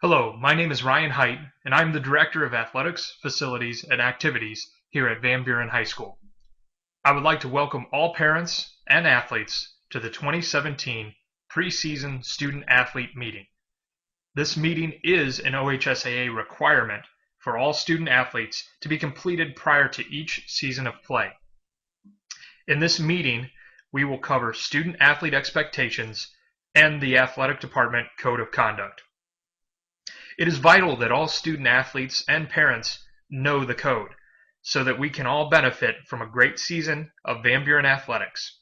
Hello, my name is Ryan Height, and I'm the Director of Athletics, Facilities, and Activities here at Van Buren High School. I would like to welcome all parents and athletes to the 2017 Preseason Student Athlete Meeting. This meeting is an OHSAA requirement for all student athletes to be completed prior to each season of play. In this meeting, we will cover student athlete expectations and the athletic department code of conduct. It is vital that all student athletes and parents know the code so that we can all benefit from a great season of Van Buren athletics.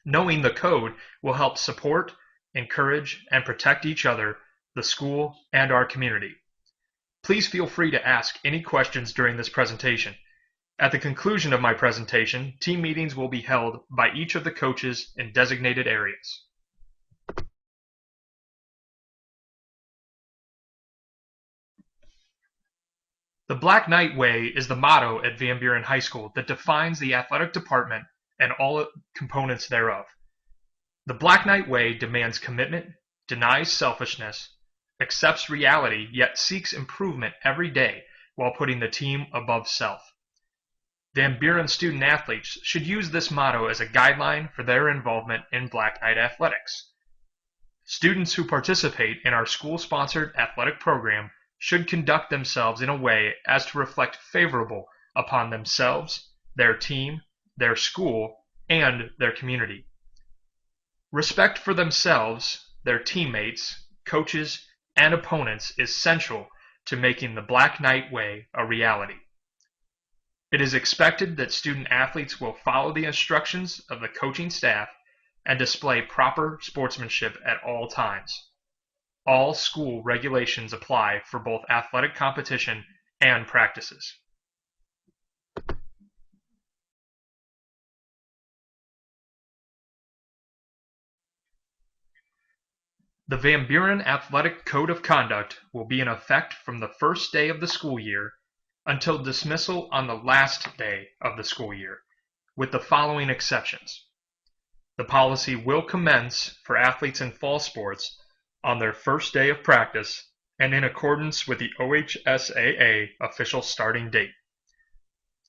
Knowing the code will help support, encourage, and protect each other, the school, and our community. Please feel free to ask any questions during this presentation. At the conclusion of my presentation, team meetings will be held by each of the coaches in designated areas. The Black Knight Way is the motto at Van Buren High School that defines the athletic department and all components thereof. The Black Knight Way demands commitment, denies selfishness, accepts reality, yet seeks improvement every day while putting the team above self. Van Buren student athletes should use this motto as a guideline for their involvement in Black Knight athletics. Students who participate in our school-sponsored athletic program should conduct themselves in a way as to reflect favorable upon themselves, their team, their school, and their community. Respect for themselves, their teammates, coaches, and opponents is central to making the Black Knight Way a reality. It is expected that student athletes will follow the instructions of the coaching staff and display proper sportsmanship at all times. All school regulations apply for both athletic competition and practices. The Van Buren Athletic Code of Conduct will be in effect from the first day of the school year until dismissal on the last day of the school year, with the following exceptions. The policy will commence for athletes in fall sports on their first day of practice and in accordance with the OHSAA official starting date.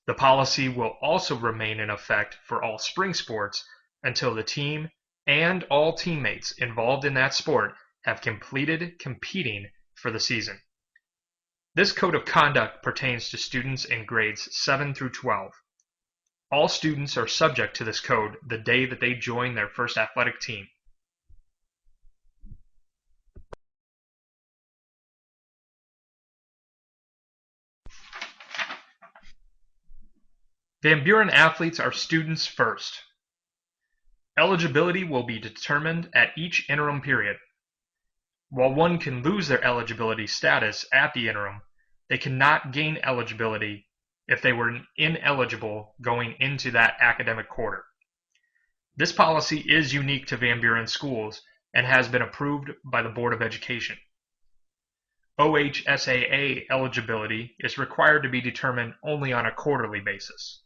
The policy will also remain in effect for all spring sports until the team and all teammates involved in that sport have completed competing for the season. This code of conduct pertains to students in grades 7 through 12. All students are subject to this code the day that they join their first athletic team. Van Buren athletes are students first. Eligibility will be determined at each interim period. While one can lose their eligibility status at the interim, they cannot gain eligibility if they were ineligible going into that academic quarter. This policy is unique to Van Buren schools and has been approved by the Board of Education. OHSAA eligibility is required to be determined only on a quarterly basis.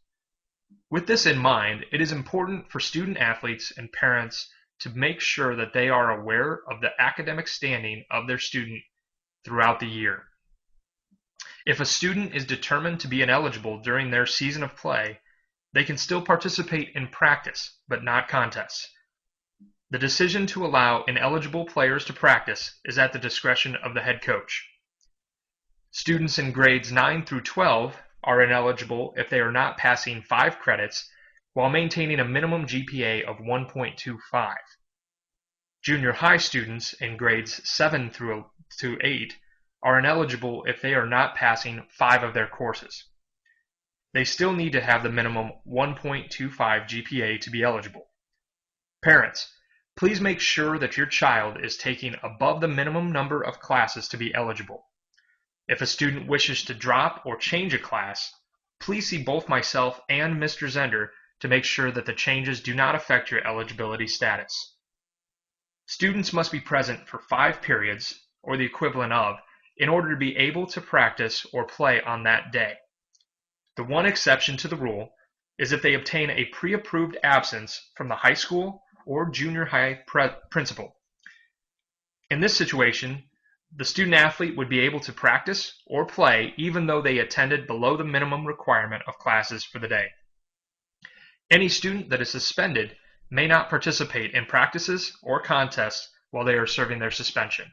With this in mind, it is important for student athletes and parents to make sure that they are aware of the academic standing of their student throughout the year. If a student is determined to be ineligible during their season of play, they can still participate in practice, but not contests. The decision to allow ineligible players to practice is at the discretion of the head coach. Students in grades 9 through 12 are ineligible if they are not passing 5 credits while maintaining a minimum GPA of 1.25. Junior high students in grades 7 through 8 are ineligible if they are not passing 5 of their courses. They still need to have the minimum 1.25 GPA to be eligible. Parents, please make sure that your child is taking above the minimum number of classes to be eligible. If a student wishes to drop or change a class, please see both myself and Mr. Zender to make sure that the changes do not affect your eligibility status. Students must be present for 5 periods, or the equivalent of, in order to be able to practice or play on that day. The one exception to the rule is if they obtain a pre-approved absence from the high school or junior high principal. In this situation, The student athlete would be able to practice or play even though they attended below the minimum requirement of classes for the day. Any student that is suspended may not participate in practices or contests while they are serving their suspension.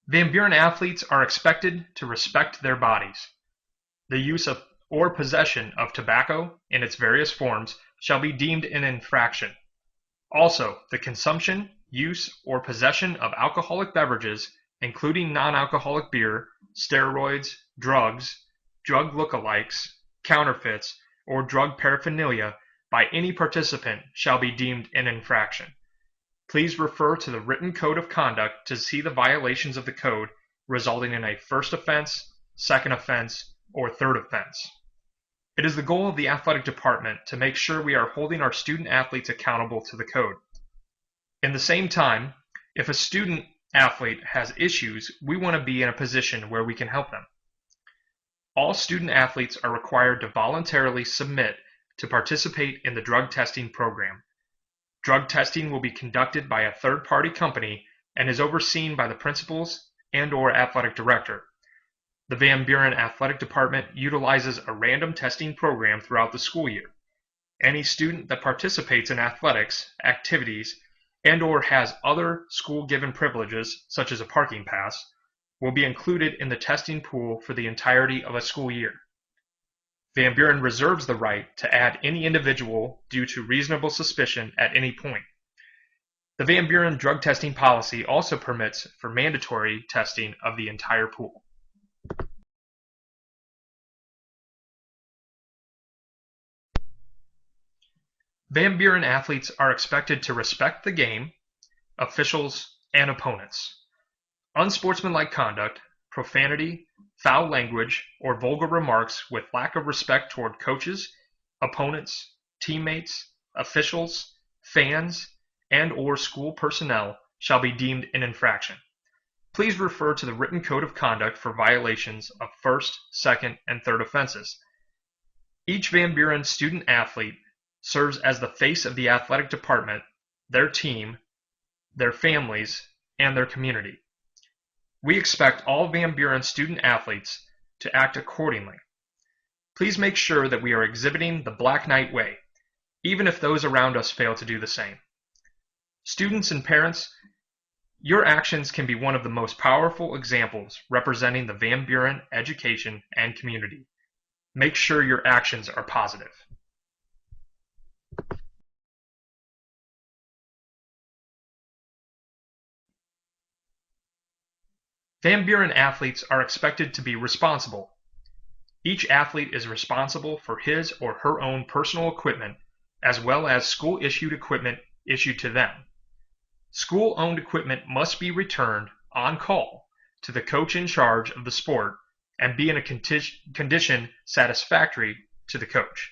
Van Buren athletes are expected to respect their bodies. The use of or possession of tobacco in its various forms shall be deemed an infraction. Also, the consumption, use, or possession of alcoholic beverages, including non-alcoholic beer, steroids, drugs, drug lookalikes, counterfeits, or drug paraphernalia by any participant shall be deemed an infraction. Please refer to the written code of conduct to see the violations of the code resulting in a first offense, second offense, or third offense. It is the goal of the athletic department to make sure we are holding our student athletes accountable to the code. In the same time, if a student athlete has issues, we want to be in a position where we can help them. All student athletes are required to voluntarily submit to participate in the drug testing program. Drug testing will be conducted by a third-party company and is overseen by the principals and/or athletic director. The Van Buren Athletic Department utilizes a random testing program throughout the school year. Any student that participates in athletics, activities, and/or has other school-given privileges, such as a parking pass, will be included in the testing pool for the entirety of a school year. Van Buren reserves the right to add any individual due to reasonable suspicion at any point. The Van Buren drug testing policy also permits for mandatory testing of the entire pool. Van Buren athletes are expected to respect the game, officials, and opponents. Unsportsmanlike conduct, profanity, foul language, or vulgar remarks with lack of respect toward coaches, opponents, teammates, officials, fans, and/or school personnel shall be deemed an infraction. Please refer to the written code of conduct for violations of first, second, and third offenses. Each Van Buren student athlete serves as the face of the athletic department, their team, their families, and their community. We expect all Van Buren student athletes to act accordingly. Please make sure that we are exhibiting the Black Knight way, even if those around us fail to do the same. Students and parents, your actions can be one of the most powerful examples representing the Van Buren education and community. Make sure your actions are positive. Van Buren athletes are expected to be responsible. Each athlete is responsible for his or her own personal equipment, as well as school-issued equipment issued to them. School-owned equipment must be returned on call to the coach in charge of the sport and be in a condition satisfactory to the coach.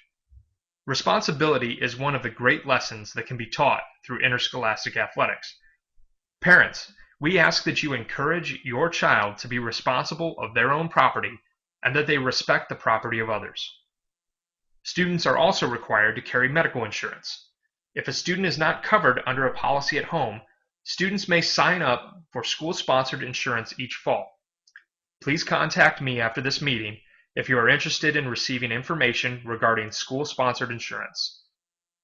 Responsibility is one of the great lessons that can be taught through interscholastic athletics. Parents, we ask that you encourage your child to be responsible of their own property and that they respect the property of others. Students are also required to carry medical insurance. If a student is not covered under a policy at home, students may sign up for school-sponsored insurance each fall. Please contact me after this meeting if you are interested in receiving information regarding school-sponsored insurance.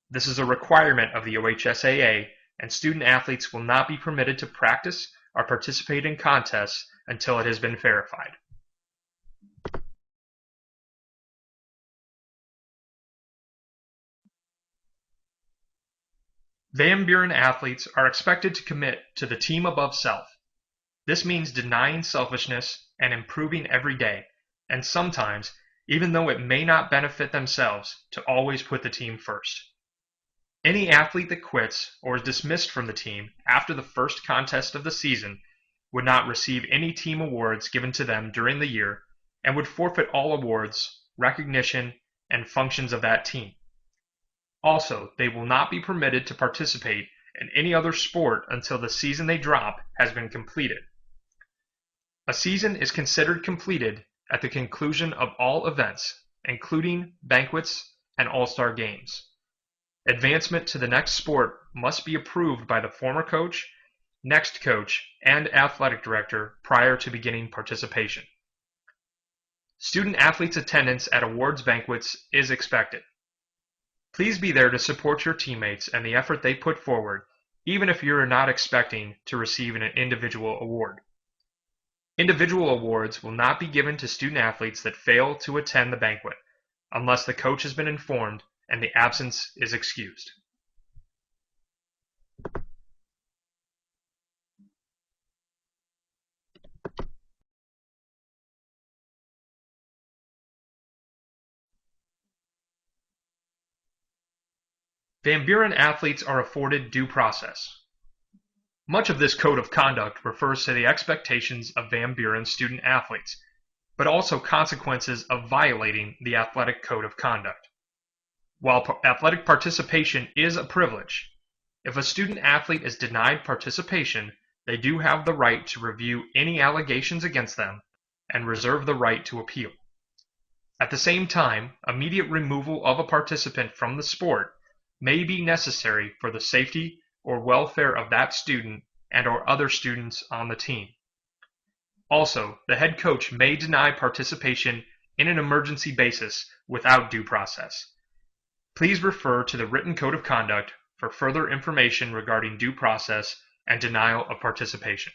This is a requirement of the OHSAA, and student athletes will not be permitted to practice or participate in contests until it has been verified. Van Buren athletes are expected to commit to the team above self. This means denying selfishness and improving every day, and sometimes, even though it may not benefit themselves, to always put the team first. Any athlete that quits or is dismissed from the team after the first contest of the season would not receive any team awards given to them during the year and would forfeit all awards, recognition, and functions of that team. Also, they will not be permitted to participate in any other sport until the season they drop has been completed. A season is considered completed at the conclusion of all events, including banquets and all-star games. Advancement to the next sport must be approved by the former coach, next coach, and athletic director prior to beginning participation. Student athletes' attendance at awards banquets is expected. Please be there to support your teammates and the effort they put forward, even if you are not expecting to receive an individual award. Individual awards will not be given to student athletes that fail to attend the banquet, unless the coach has been informed and the absence is excused. Van Buren athletes are afforded due process. Much of this code of conduct refers to the expectations of Van Buren student athletes, but also consequences of violating the athletic code of conduct. While athletic participation is a privilege, if a student athlete is denied participation, they do have the right to review any allegations against them and reserve the right to appeal. At the same time, immediate removal of a participant from the sport may be necessary for the safety or welfare of that student and/or other students on the team. Also, the head coach may deny participation in an emergency basis without due process. Please refer to the written code of conduct for further information regarding due process and denial of participation.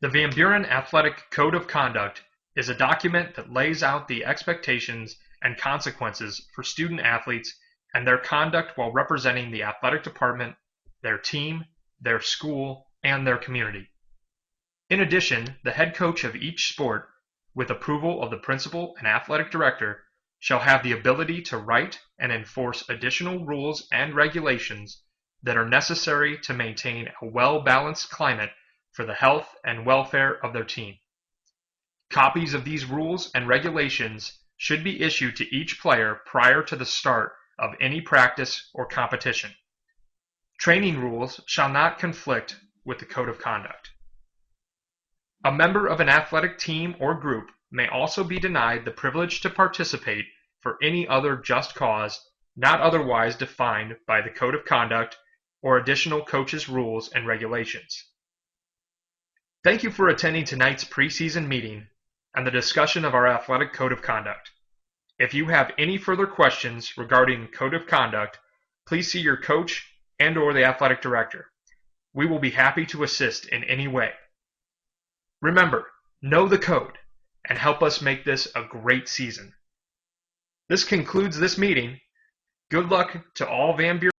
The Van Buren Athletic Code of Conduct is a document that lays out the expectations and consequences for student athletes and their conduct while representing the athletic department, their team, their school, and their community. In addition, the head coach of each sport, with approval of the principal and athletic director, shall have the ability to write and enforce additional rules and regulations that are necessary to maintain a well-balanced climate for the health and welfare of their team. Copies of these rules and regulations should be issued to each player prior to the start of any practice or competition. Training rules shall not conflict with the code of conduct. A member of an athletic team or group may also be denied the privilege to participate for any other just cause not otherwise defined by the code of conduct or additional coaches' rules and regulations. Thank you for attending tonight's preseason meeting and the discussion of our athletic code of conduct. If you have any further questions regarding code of conduct, please see your coach and/or the athletic director. We will be happy to assist in any way. Remember, know the code and help us make this a great season. This concludes this meeting. Good luck to all Van Buren